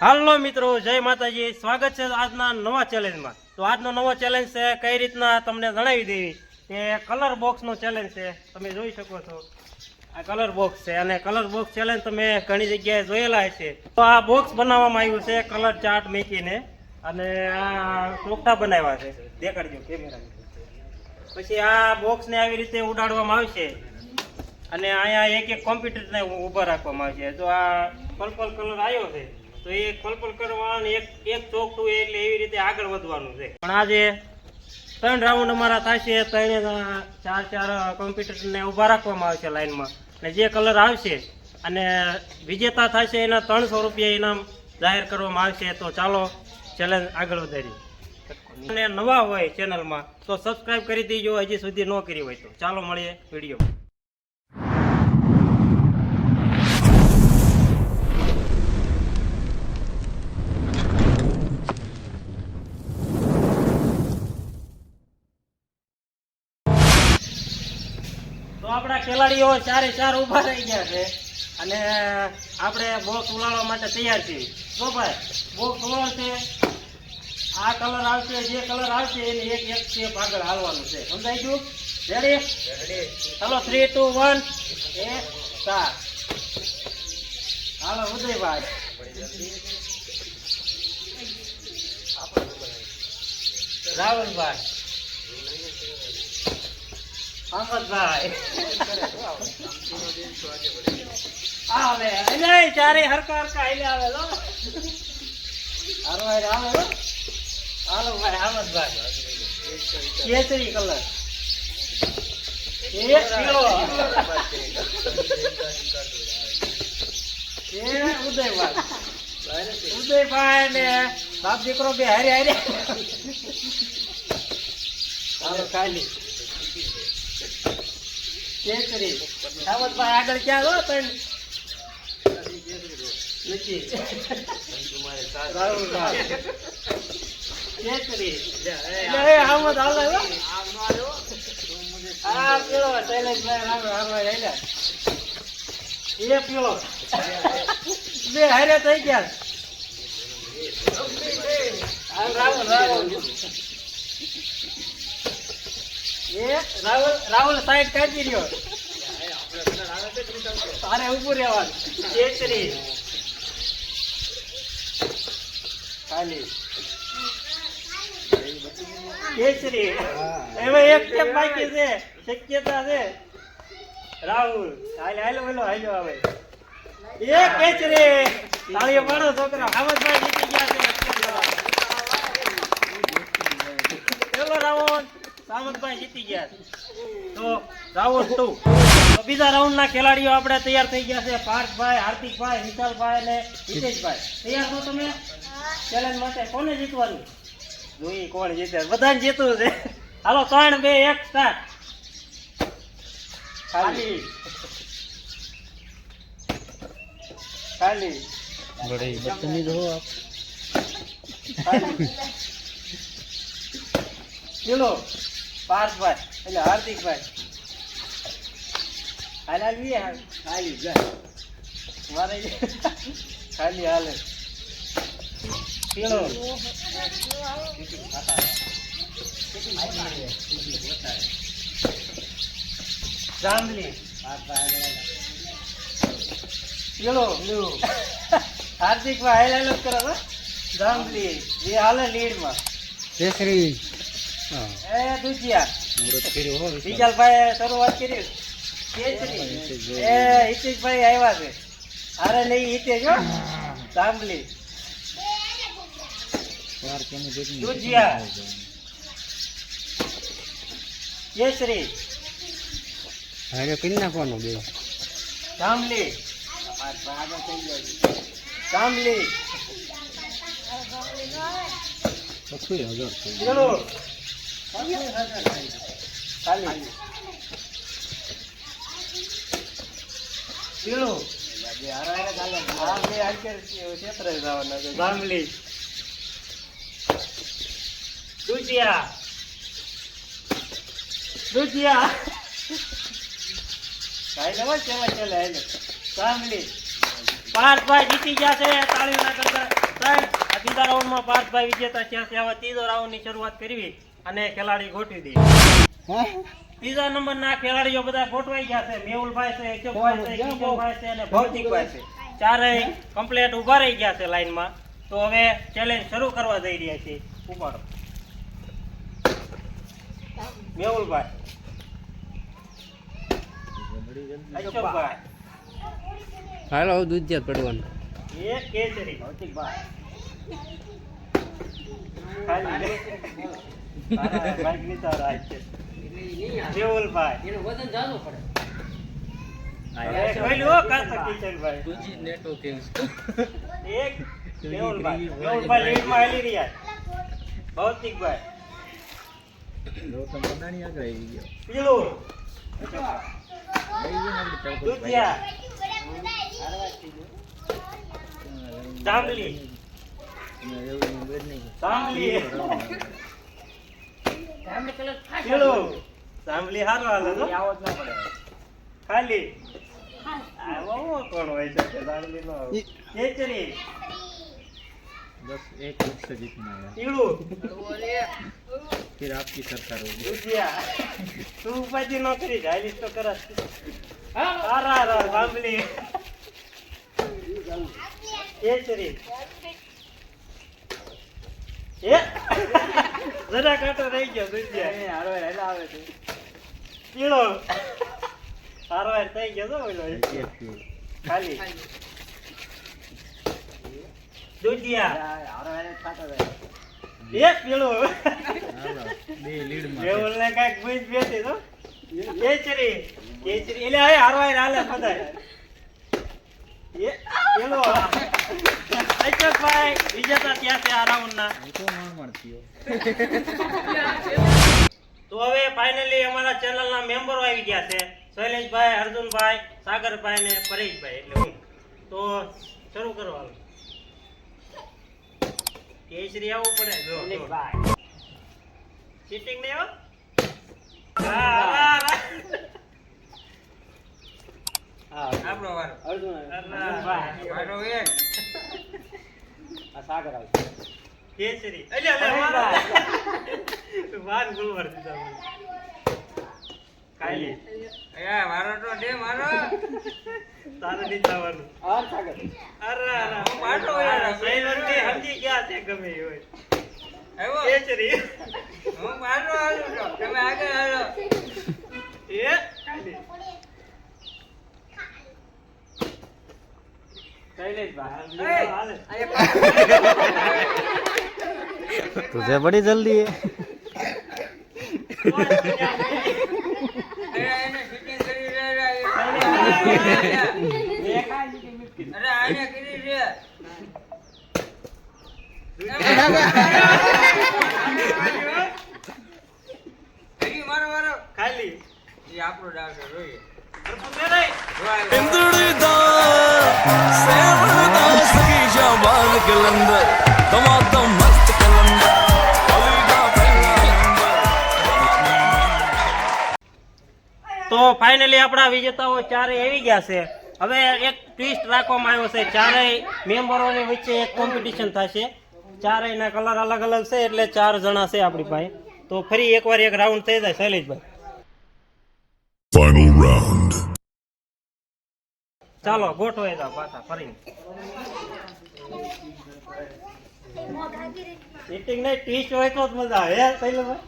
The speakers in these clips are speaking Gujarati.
હાલો મિત્રો, જય માતાજી. સ્વાગત છે આજના નવા ચેલેન્જમાં. તો આજનો નવો ચેલેન્જ છે કઈ રીતના તમને જણાવી દેવી કે કલર બોક્સનો ચેલેન્જ છે. તમે જોઈ શકો છો આ કલર બોક્સ છે અને કલર બોક્સ ચેલેન્જ તમે ઘણી જગ્યાએ જોયેલા છે. તો આ બોક્સ બનાવવામાં આવ્યું છે કલર ચાર્ટ મૂકીને અને આ ચોકઠા બનાવ્યા છે. દેખાડજો કેમેરા. પછી આ બોક્સને આવી રીતે ઉડાડવામાં આવશે અને અહીંયા એક એક કોમ્પ્યુટરને ઊભા રાખવામાં આવશે. તો આ પર્પલ કલર આવ્યો છે તો એ પર્પલ કરવાનું એક ચોકઠું એટલે એવી રીતે આગળ વધવાનું છે. પણ આજે 3 રાઉન્ડ અમારા થશે. 4 કોમ્પ્યુટરને ઊભા રાખવામાં આવશે લાઈનમાં અને જે કલર આવશે અને વિજેતા થશે એના 300 રૂપિયા ઇનામ જાહેર કરવામાં આવશે. તો ચાલો ચેલેન્જ આગળ વધારીએ. અને નવા હોય ચેનલમાં તો સબસ્ક્રાઈબ કરી દેજો હજી સુધી ન કરી હોય તો. ચાલો મળીએ વિડીયો. તો આપણા ખેલાડીઓ 4 ઊભા રહી ગયા છે અને આપણે બોક્સ ઉલાળવા માટે તૈયાર છીએ. જો ભાઈ બોક્સ ઉલાળશે, આ કલર આવશે, જે કલર આવશે એને એક સ્ટેપ આગળ હાલવાનું છે. સમજાઈ ગયું? રેડી? ચાલો 3, 2, 1 એ સ્ટાર્ટ. હાલો ઉદયભાઈ, રાવલભાઈ, અહમદભાઈ, આવે એટલે ચારે હરકા હાલે આવે લો. હાલો આવે લો. હાલો ભાઈ અહમદભાઈ, કેસરી કલર, એ પીળો, એ ઉદયભાઈ ને બાપ દીકરો બે હારે હારે. હાલો ખાલી કેસરી. અહમદભાઈ આગળ ક્યાં ગયો તો નથી. કેસરી અહમદ હાલે આ પીળો શૈલેષભાઈ એ પીળો બે હારે થઈ ગયા. રાહુલ સાઈડ કાઢી રહ્યો. તારે ઉભું રહેવાનું. કેસરી ખાલી કેસરી. એમાં એક સ્ટેપ બાકી છે, શક્યતા છે. રાહુલ હાલો આવે એ કેસરી. તાળીઓ પાડો છોકરા. અહમદભાઈ જીતી ગયા છે. પેલો રાઉન્ડ અહમદભાઈ જીતી ગયા છે. તો રાઉન્ડ 2. તો બીજા રાઉન્ડના ખેલાડીઓ આપણે તૈયાર થઈ ગયા છે. પાર્થભાઈ, હાર્દિકભાઈ, વિશાલભાઈ અને હિતેશભાઈ. તૈયાર છો તમે ચેલેન્જ માટે? કોને જીતવાનું જોઈએ? કોણ જીતે? બધાને જીતવું છે. હાલો 3, 2, 1 સ્ટાર્ટ. ખાલી ખાલી बड़े बदतमीज हो आप. ચલો પાર્થભાઈ એટલે હાર્દિકભાઈ હાલી જાય મારે ખાલી હાલે. ચલો જાંબલી. ચલો હાર્દિકભાઈ હાલ કરો. જાંબલી એ હાલે લીડમાં. केसरी એ દુધિયા. વિશાલભાઈ શરૂઆત કરી. કેસરી એ હિતેશભાઈ આવ્યા છે. અરે નહીં હિતેશ હો. જાંબલી દુધિયા કેસરી अरे किन्ना कौन बे જાંબલી જાંબલી. ચલો ખાલી પીળું. જાંબલી દુધિયા દુધિયા કાઈ નવા કેવા ચાલે. સાંભળી પાર્થભાઈ જીતી ગયા છે. તાળીઓના ગણગણાટ હર્ષભાઈ વિજેતા થયા છે. હવે ત્રીજો રાઉન્ડની શરૂઆત કરવી અને ખેલાડી ગોઠવી દઈએ. ત્રીજા નંબરના ખેલાડીઓ બધા ગોઠવાઈ ગયા છે. મેહુલભાઈ છે, અશોકભાઈ છે, કિશોરભાઈ છે અને ભૌતિકભાઈ છે. ચારેય કમ્પ્લીટ ઊભા રહી ગયા છે લાઈનમાં. તો હવે ચેલેન્જ શરૂ કરવા જઈ રહ્યા છીએ. ઉપાડો મેહુલભાઈ, અશોકભાઈ, હાલો હવે દૂધ જ્યાં પડવાનું. એક કેસરી ભૌતિકભાઈ, ખાલી તારા બાઈક ની તારા આજ છે. મેહુલભાઈ, એનું વજન જાજો પડે. અરે કોઈલું હો કાકા કિશનભાઈ. તુજી નેટો કેવું એક મેહુલભાઈ, મેહુલભાઈ લીડમાં હાલી રહ્યા. ભૌતિકભાઈ, પીળું, દૂધિયા, જાંબલી, જાંબલી, પીળું, જાંબલી હારો હાલે તો ખાલી આવો કોણ હોય છે જાંબલી નો કેસરી, बस एक वोट से जीतना है પીળું, फिर आपकी सरकार होगी દૂધિયા. તું ઉપાધિ ન કરી જાયલીસ તો કરસ. હારા જાંબલી, કેસરી, એ જરા કાંટો રહી ગયો દૂધિયા. પીળો હારવાર થઈ ગયો તો ઓલો ખાલી દૂધિયા, એક પીળો બે લીડ મેહુલ ને કાંઈક ભૂજ બેસી તો કેસરી, કેસરી એટલે હવે હારવાર હાલે બધા. એ પીળો અશોકભાઈ વિજેતા ત્યાં છે આ રાઉન્ડના. तो मार मारती हो તો હવે ફાઇનલી અમારા ચેનલના મેમ્બરો આવી ગયા છે. શૈલેષભાઈ, અર્જુનભાઈ, સાગરભાઈ ને પરેશભાઈ એટલે હું. તો શરૂ કરવાનું. કેસરી આવવું પડે જો ચીટિંગ નહીં હો. આપણો વારો અર્જુનભાઈ, સાગર આવે કેસરી. અલ્યા મારો વાન ગુલવર દીધા મને. કાલી અયા મારો તો દે મારો તારે દીધાવાનું. આર સાગર અરે હું પાટો યાર સૈવંતી સમજી ગયા છે ગમે એ હોય. આવ્યો કેસરી હું પાટો આલું તો તમે આગળ હાલો. એ કાલી શૈલેષભાઈ હાલે तुझे बड़ी जल्दी है ખાલી આપણો ડાવ છે જોઈએ તો ફાઇનલી આપણા વિજેતાઓ ચારે આવી ગયા છે. હવે એક ટ્વિસ્ટ રાખવામાં આવ્યો છે. ચારેય મેમ્બરોની વચ્ચે એક કોમ્પિટિશન થશે. ચારેયના કલર અલગ અલગ છે એટલે 4 જણા છે આપણી પાસે. તો ફરી એકવાર એક રાઉન્ડ થઈ જાય. શૈલેષભાઈ Final round. ચાલો ગોઠવાઈ જાવ પાછા ફરીને. મીટિંગ નહીં ટ્વિસ્ટ હોય તો જ મજા આવે હે શૈલેષભાઈ.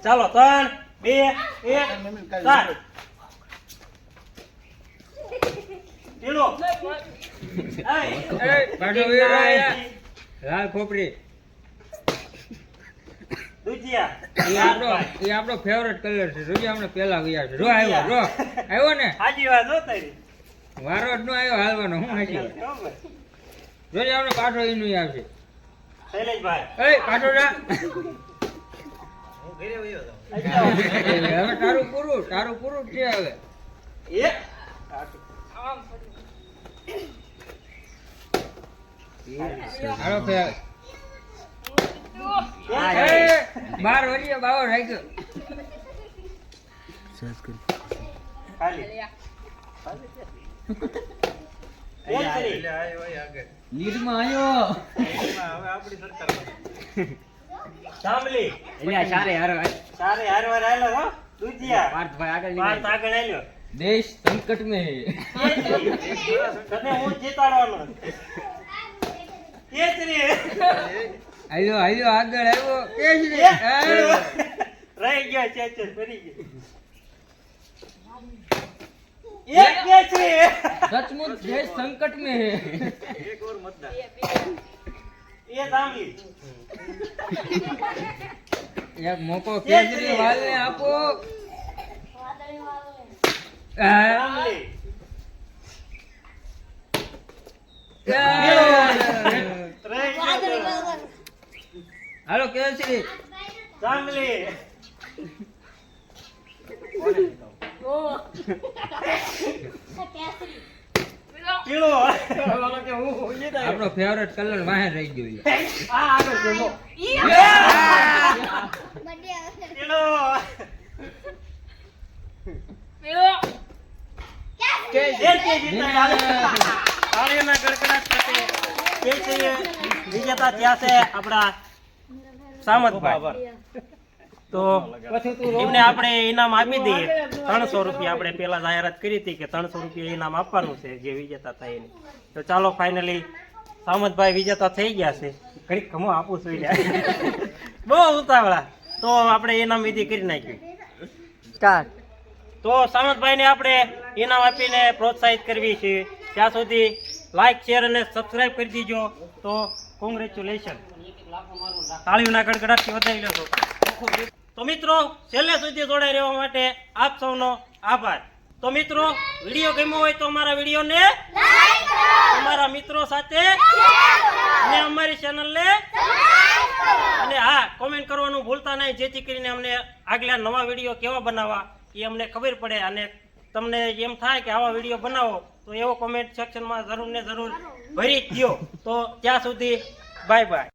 ચાલો 3 2 1 સ્ટાર્ટ. પેલો लाल खोपड़ी દુધિયા ये आपनो फेवरेट कलर છે રોજ આપણે પહેલા વ્યા છે રો આવ્યો ને હાજી વાત હો તારી. વારો જ નો આવ્યો હાલવાનો હું હાજી રોજ આપણે કાઠો ઈનું આવશે શૈલેષભાઈ એ કાઠો જા હું ઘરે વયો જાઉં. હવે તારું પૂરું છે હવે એ હાલો ફેર બાર વળીએ બાવો રાખ્યો ખાલી કેસરી લીડમાં આવ્યો. જાંબલી સારે સારે હારવાર આયલો હો દુધિયા પાર્થભાઈ આગળ પાર્થ આગળ આયલો દેશ સંકટ में है. તને હું જીતાડવાનો કેસરી આવ્યો આગળ આવ્યો કેસરી. રહી ગયો છે ફરી ગયો એક કેસરી सचमुच देश संकट में है. એ જાંબલી एक मौको केजरी वाल ने आपो. જાંબલી રહી ગયો હાલો કેસરી. જાંબલી પીળો આપણો ફેવરેટ કલર વાહે રહી ગયો ઈ. આ આગળ જજો પીળો તાળીઓના ગડગડાટ સાથે કેસરીએ વિજેતા થયા છે આપણા સામતભાઈ. તો એમને આપણે ઇનામ આપી દઈએ 300 રૂપિયા. આપણે પેલા જાહેરાત કરી હતી કે 300 રૂપિયા ઇનામ આપવાનું છે જે વિજેતા થાય એને. તો ચાલો ફાઇનલી સામતભાઈ વિજેતા થઈ ગયા છે. ઘડીક ખમો આપું છું યાર. બહુ ઉતાવળા. તો આપણે ઇનામ વિધિ કરી નાખી. તો સામતભાઈને આપણે ઇનામ આપીને પ્રોત્સાહિત કરવી છે. ત્યાં સુધી લાઈક શેર અને સબસ્ક્રાઇબ કરી દીજો. તો કોંગ્રેચ્યુલેશન. તાળીઓના ગડગડાટથી વધારી લેશો. તો મિત્રો છેલ્લે સુધી જોડાઈ રહેવા માટે આપ સૌનો આભાર. તો મિત્રો વિડીયો ગમ્યો હોય તો અમારા વિડીયોને તમારા મિત્રો સાથે અને અમારી ચેનલને અને હા કોમેન્ટ કરવાનું ભૂલતા નહીં, જેથી કરીને અમને આગલા નવા વિડીયો કેવા બનાવવા એ અમને ખબર પડે. અને તમને એમ થાય કે આવા વિડીયો બનાવો તો એવો કોમેન્ટ સેક્શનમાં જરૂર ને જરૂર ભરી જ દો. તો ત્યાં સુધી બાય બાય.